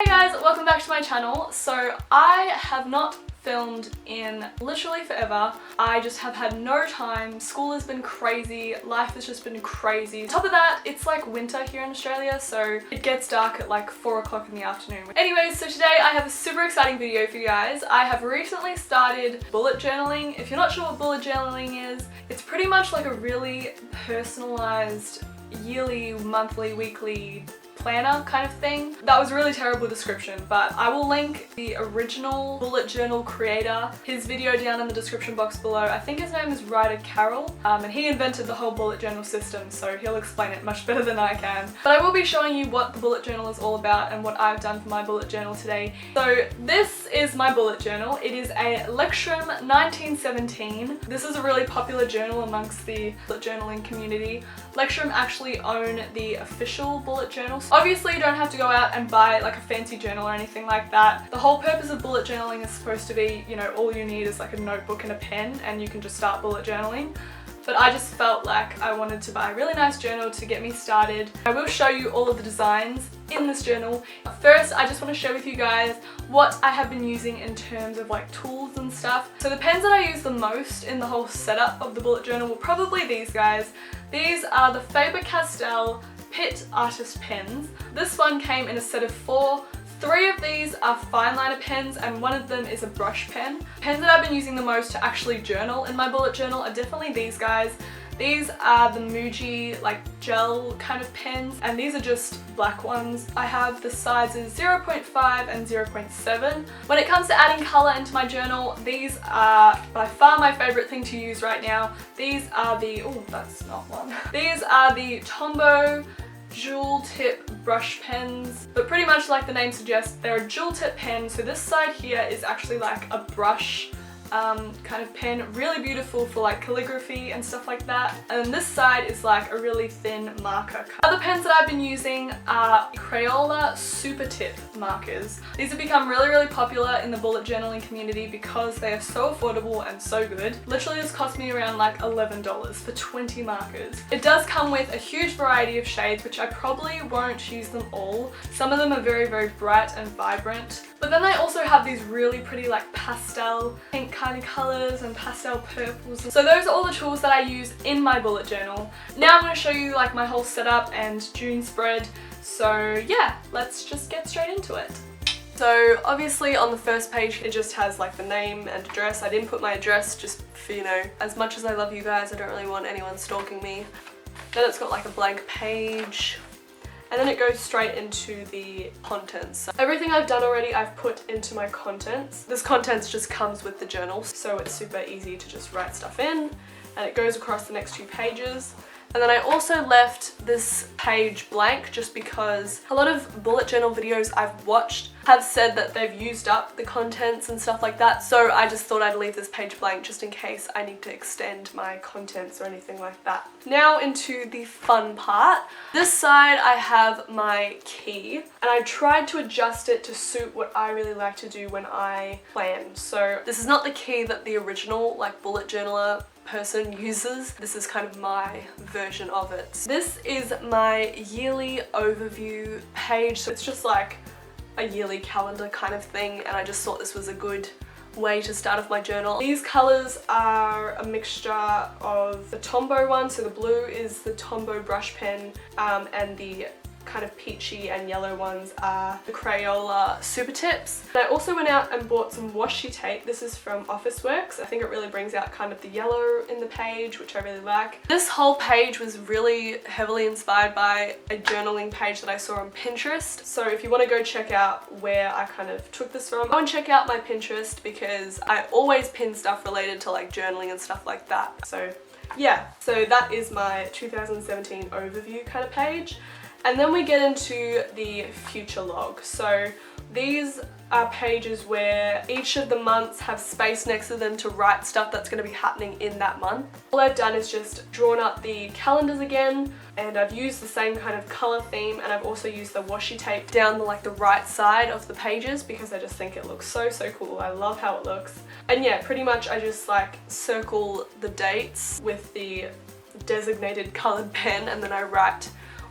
Hey guys, welcome back to my channel. So I have not filmed in literally forever. I just have had no time. School has been crazy, life has just been crazy. On top of that, it's like winter here in Australia, so it gets dark at like 4 o'clock in the afternoon. Anyways, so today I have a super exciting video for you guys. I have recently started bullet journaling. If you're not sure what bullet journaling is, it's pretty much like a really personalized yearly, monthly, weekly planner kind of thing. That was a really terrible description, but I will link the original bullet journal creator, his video down in the description box below. I think his name is Writer Carol, and he invented the whole bullet journal system, so he'll explain it much better than I can. But I will be showing you what the bullet journal is all about and what I've done for my bullet journal today. So this is my bullet journal. It is a Lectrum 1917. This is a really popular journal amongst the bullet journaling community. Lectrum actually own the official bullet journal. Obviously you don't have to go out and buy like a fancy journal or anything like that. The whole purpose of bullet journaling is supposed to be, you know, all you need is like a notebook and a pen and you can just start bullet journaling. But I just felt like I wanted to buy a really nice journal to get me started. I will show you all of the designs in this journal. First, I just want to share with you guys what I have been using in terms of like tools and stuff. So the pens that I use the most in the whole setup of the bullet journal were probably these guys. These are the Faber Castell Pitt artist pens. This one came in a set of 4. 3 of these are fine liner pens and 1 of them is a brush pen. Pens that I've been using the most to actually journal in my bullet journal are definitely these guys. These are the Muji like gel kind of pens, and these are just black ones. I have the sizes 0.5 and 0.7. When it comes to adding colour into my journal, these are by far my favourite thing to use right now. These are the, oh that's not one. These are the Tombow dual tip brush pens, but pretty much like the name suggests, they're a dual tip pen. So this side here is actually like a brush kind of pen, really beautiful for like calligraphy and stuff like that, and then this side is like a really thin marker. Other pens that I've been using are Crayola Supertip markers. These have become really popular in the bullet journaling community because they are so affordable and so good. Literally this cost me around like $11 for 20 markers. It does come with a huge variety of shades, which I probably won't use them all. Some of them are very bright and vibrant, but then they also have these really pretty like pastel pink kind of colours and pastel purples. So those are all the tools that I use in my bullet journal. Now I'm going to show you like my whole setup and June spread. So yeah, let's just get straight into it. So obviously on the first page it just has like the name and address. I didn't put my address just for, you know, as much as I love you guys, I don't really want anyone stalking me. Then it's got like a blank page. And then it goes straight into the contents. So everything I've done already I've put into my contents. This contents just comes with the journal, so it's super easy to just write stuff in, and it goes across the next 2 pages. And then I also left this page blank just because a lot of bullet journal videos I've watched have said that they've used up the contents and stuff like that, so I just thought I'd leave this page blank just in case I need to extend my contents or anything like that. Now into the fun part. This side I have my key, and I tried to adjust it to suit what I really like to do when I plan. So this is not the key that the original like bullet journaler person uses. This is kind of my version of it. This is my yearly overview page, so it's just like a yearly calendar kind of thing, and I just thought this was a good way to start off my journal. These colours are a mixture of the Tombow one, so the blue is the Tombow brush pen, and the kind of peachy and yellow ones are the Crayola Supertips. And I also went out and bought some washi tape. This is from Officeworks. I think it really brings out kind of the yellow in the page, which I really like. This whole page was really heavily inspired by a journaling page that I saw on Pinterest. So if you want to go check out where I kind of took this from, go and check out my Pinterest because I always pin stuff related to like journaling and stuff like that. So yeah, so that is my 2017 overview kind of page. And then we get into the future log. So these are pages where each of the months have space next to them to write stuff that's going to be happening in that month. All I've done is just drawn up the calendars again, and I've used the same kind of colour theme, and I've also used the washi tape down the right side of the pages because I just think it looks so cool. I love how it looks. And yeah, pretty much I just like circle the dates with the designated coloured pen, and then I write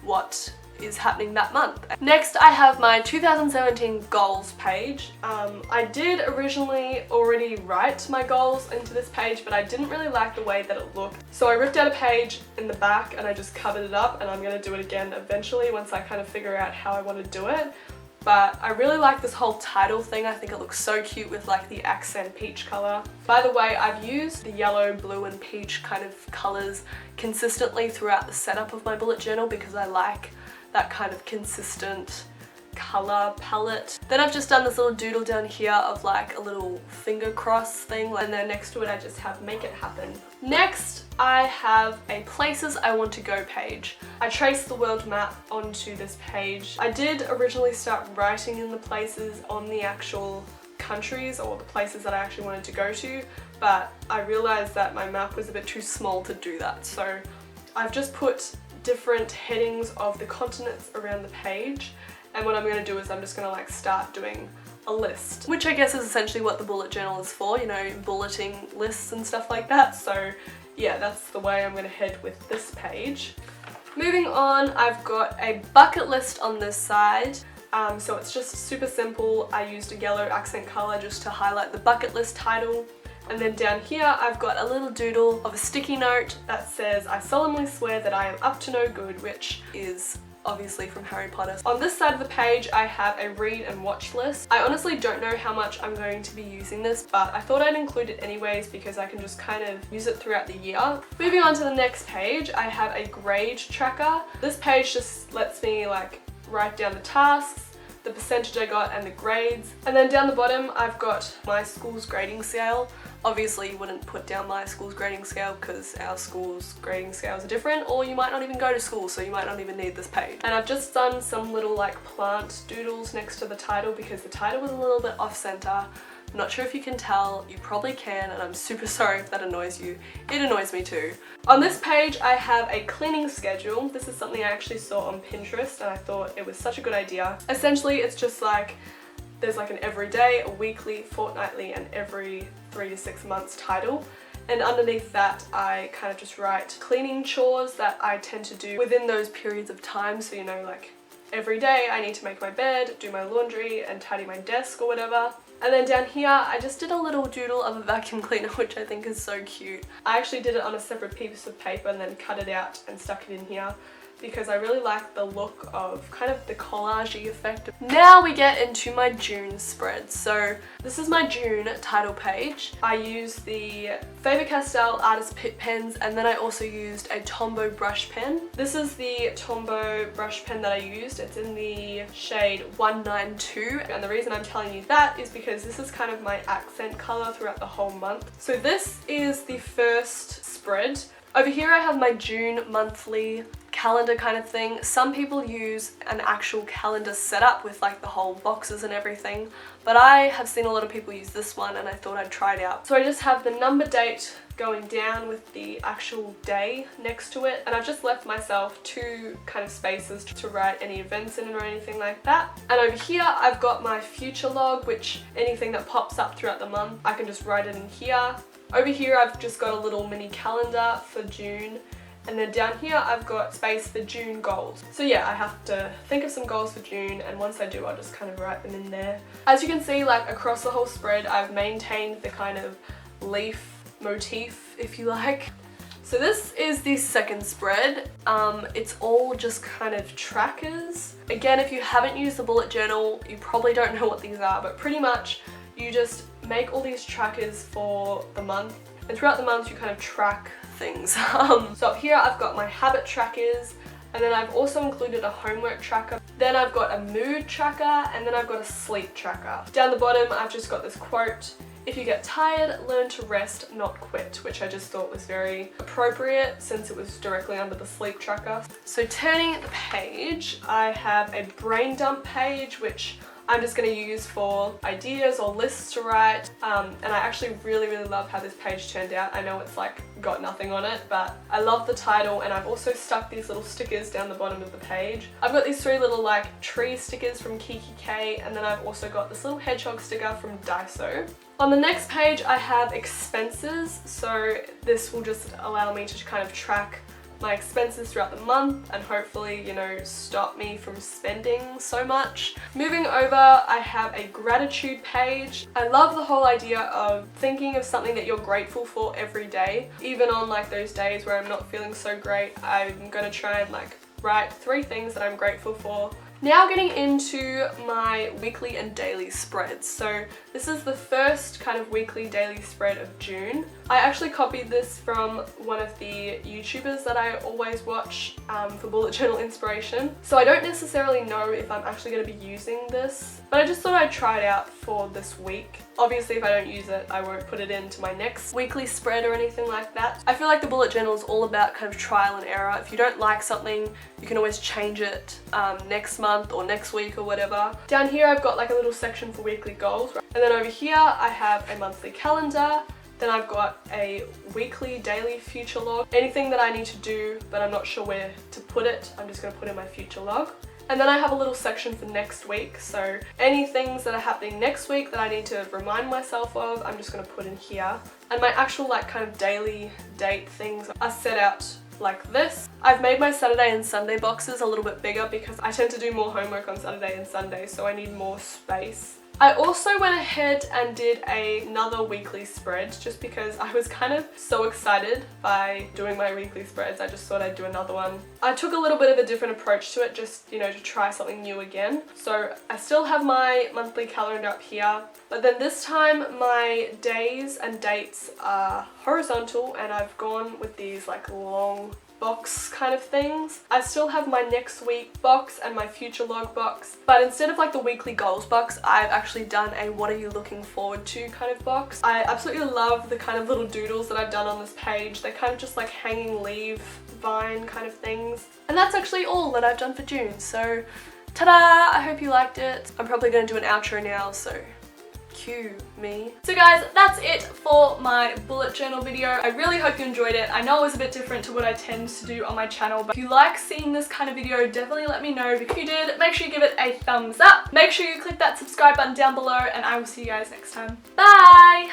what is happening that month. Next, I have my 2017 goals page. I did originally already write my goals into this page, but I didn't really like the way that it looked. So I ripped out a page in the back and I just covered it up, and I'm going to do it again eventually once I kind of figure out how I want to do it. But I really like this whole title thing. I think it looks so cute with like the accent peach color. By the way, I've used the yellow, blue and peach kind of colors consistently throughout the setup of my bullet journal because I like that kind of consistent color palette. Then I've just done this little doodle down here of like a little finger cross thing, and then next to it I just have make it happen. Next, I have a places I want to go page. I traced the world map onto this page. I did originally start writing in the places on the actual countries or the places that I actually wanted to go to, but I realized that my map was a bit too small to do that. So I've just put different headings of the continents around the page. And what I'm going to do is I'm just going to like start doing a list, which I guess is essentially what the bullet journal is for, you know, bulleting lists and stuff like that. So yeah, that's the way I'm going to head with this page. Moving on, I've got a bucket list on this side. So it's just super simple. I used a yellow accent color just to highlight the bucket list title. And then down here I've got a little doodle of a sticky note that says, "I solemnly swear that I am up to no good," which is obviously from Harry Potter. On this side of the page I have a read and watch list. I honestly don't know how much I'm going to be using this, but I thought I'd include it anyways because I can just kind of use it throughout the year. Moving on to the next page, I have a grade tracker. This page just lets me like write down the tasks, the percentage I got and the grades. And then down the bottom I've got my school's grading scale. Obviously you wouldn't put down my school's grading scale because our school's grading scales are different, or you might not even go to school, so you might not even need this page. And I've just done some little like plant doodles next to the title because the title was a little bit off center. I'm not sure if you can tell, you probably can, and I'm super sorry if that annoys you. It annoys me too. On this page I have a cleaning schedule. This is something I actually saw on Pinterest and I thought it was such a good idea. Essentially it's just like there's like an everyday, a weekly, fortnightly and every 3 to 6 months title. And underneath that I kind of just write cleaning chores that I tend to do within those periods of time. So you know, like every day I need to make my bed, do my laundry and tidy my desk or whatever. And then down here I just did a little doodle of a vacuum cleaner, which I think is so cute. I actually did it on a separate piece of paper and then cut it out and stuck it in here because I really like the look of kind of the collage-y effect. Now we get into my June spread. So this is my June title page. I used the Faber Castell Artist Pitt pens, and then I also used a Tombow brush pen. This is the Tombow brush pen that I used. It's in the shade 192, and the reason I'm telling you that is because this is kind of my accent color throughout the whole month. So this is the first spread. Over here I have my June monthly calendar kind of thing. Some people use an actual calendar setup with like the whole boxes and everything, but I have seen a lot of people use this one and I thought I'd try it out. So I just have the number date going down with the actual day next to it, and I've just left myself 2 kind of spaces to write any events in or anything like that. And over here I've got my future log, which anything that pops up throughout the month I can just write it in here. Over here I've just got a little mini calendar for June, and then down here I've got space for June goals. So yeah, I have to think of some goals for June, and once I do I'll just kind of write them in there. As you can see, like across the whole spread I've maintained the kind of leaf motif, if you like. So this is the second spread. It's all just kind of trackers. Again, if you haven't used the bullet journal you probably don't know what these are, but pretty much you just make all these trackers for the month, and throughout the month you kind of track things. So up here I've got my habit trackers, and then I've also included a homework tracker. Then I've got a mood tracker, and then I've got a sleep tracker. Down the bottom I've just got this quote: "If you get tired, learn to rest, not quit," which I just thought was very appropriate since it was directly under the sleep tracker. So turning the page, I have a brain dump page, which I'm just going to use for ideas or lists to write, and I actually really love how this page turned out. I know it's like got nothing on it, but I love the title, and I've also stuck these little stickers down the bottom of the page. I've got these 3 little like tree stickers from Kiki K, and then I've also got this little hedgehog sticker from Daiso. On the next page I have expenses, so this will just allow me to kind of track my expenses throughout the month and hopefully, you know, stop me from spending so much. Moving over, I have a gratitude page. I love the whole idea of thinking of something that you're grateful for every day. Even on like those days where I'm not feeling so great, I'm gonna try and like write 3 things that I'm grateful for. Now getting into my weekly and daily spreads. So this is the first kind of weekly daily spread of June. I actually copied this from one of the YouTubers that I always watch for bullet journal inspiration. So I don't necessarily know if I'm actually going to be using this, but I just thought I'd try it out for this week. Obviously if I don't use it, I won't put it into my next weekly spread or anything like that. I feel like the bullet journal is all about kind of trial and error. If you don't like something, you can always change it next month or next week or whatever. Down here I've got like a little section for weekly goals. And then over here I have a monthly calendar. Then I've got a weekly, daily future log. Anything that I need to do but I'm not sure where to put it, I'm just going to put in my future log. And then I have a little section for next week, so any things that are happening next week that I need to remind myself of, I'm just going to put in here. And my actual like kind of daily date things are set out like this. I've made my Saturday and Sunday boxes a little bit bigger because I tend to do more homework on Saturday and Sunday, so I need more space. I also went ahead and did another weekly spread just because I was kind of so excited by doing my weekly spreads. I just thought I'd do another one. I took a little bit of a different approach to it, just, you know, to try something new again. So I still have my monthly calendar up here, but then this time my days and dates are horizontal and I've gone with these like long box kind of things. I still have my next week box and my future log box, but instead of like the weekly goals box, I've actually done a what are you looking forward to kind of box. I absolutely love the kind of little doodles that I've done on this page. They're kind of just like hanging leaf vine kind of things. And that's actually all that I've done for June. So ta-da! I hope you liked it. I'm probably going to do an outro now, so cue me. So guys, that's it for my bullet journal video. I really hope you enjoyed it. I know it was a bit different to what I tend to do on my channel, but if you like seeing this kind of video, definitely let me know. If you did, make sure you give it a thumbs up. Make sure you click that subscribe button down below, and I will see you guys next time. Bye!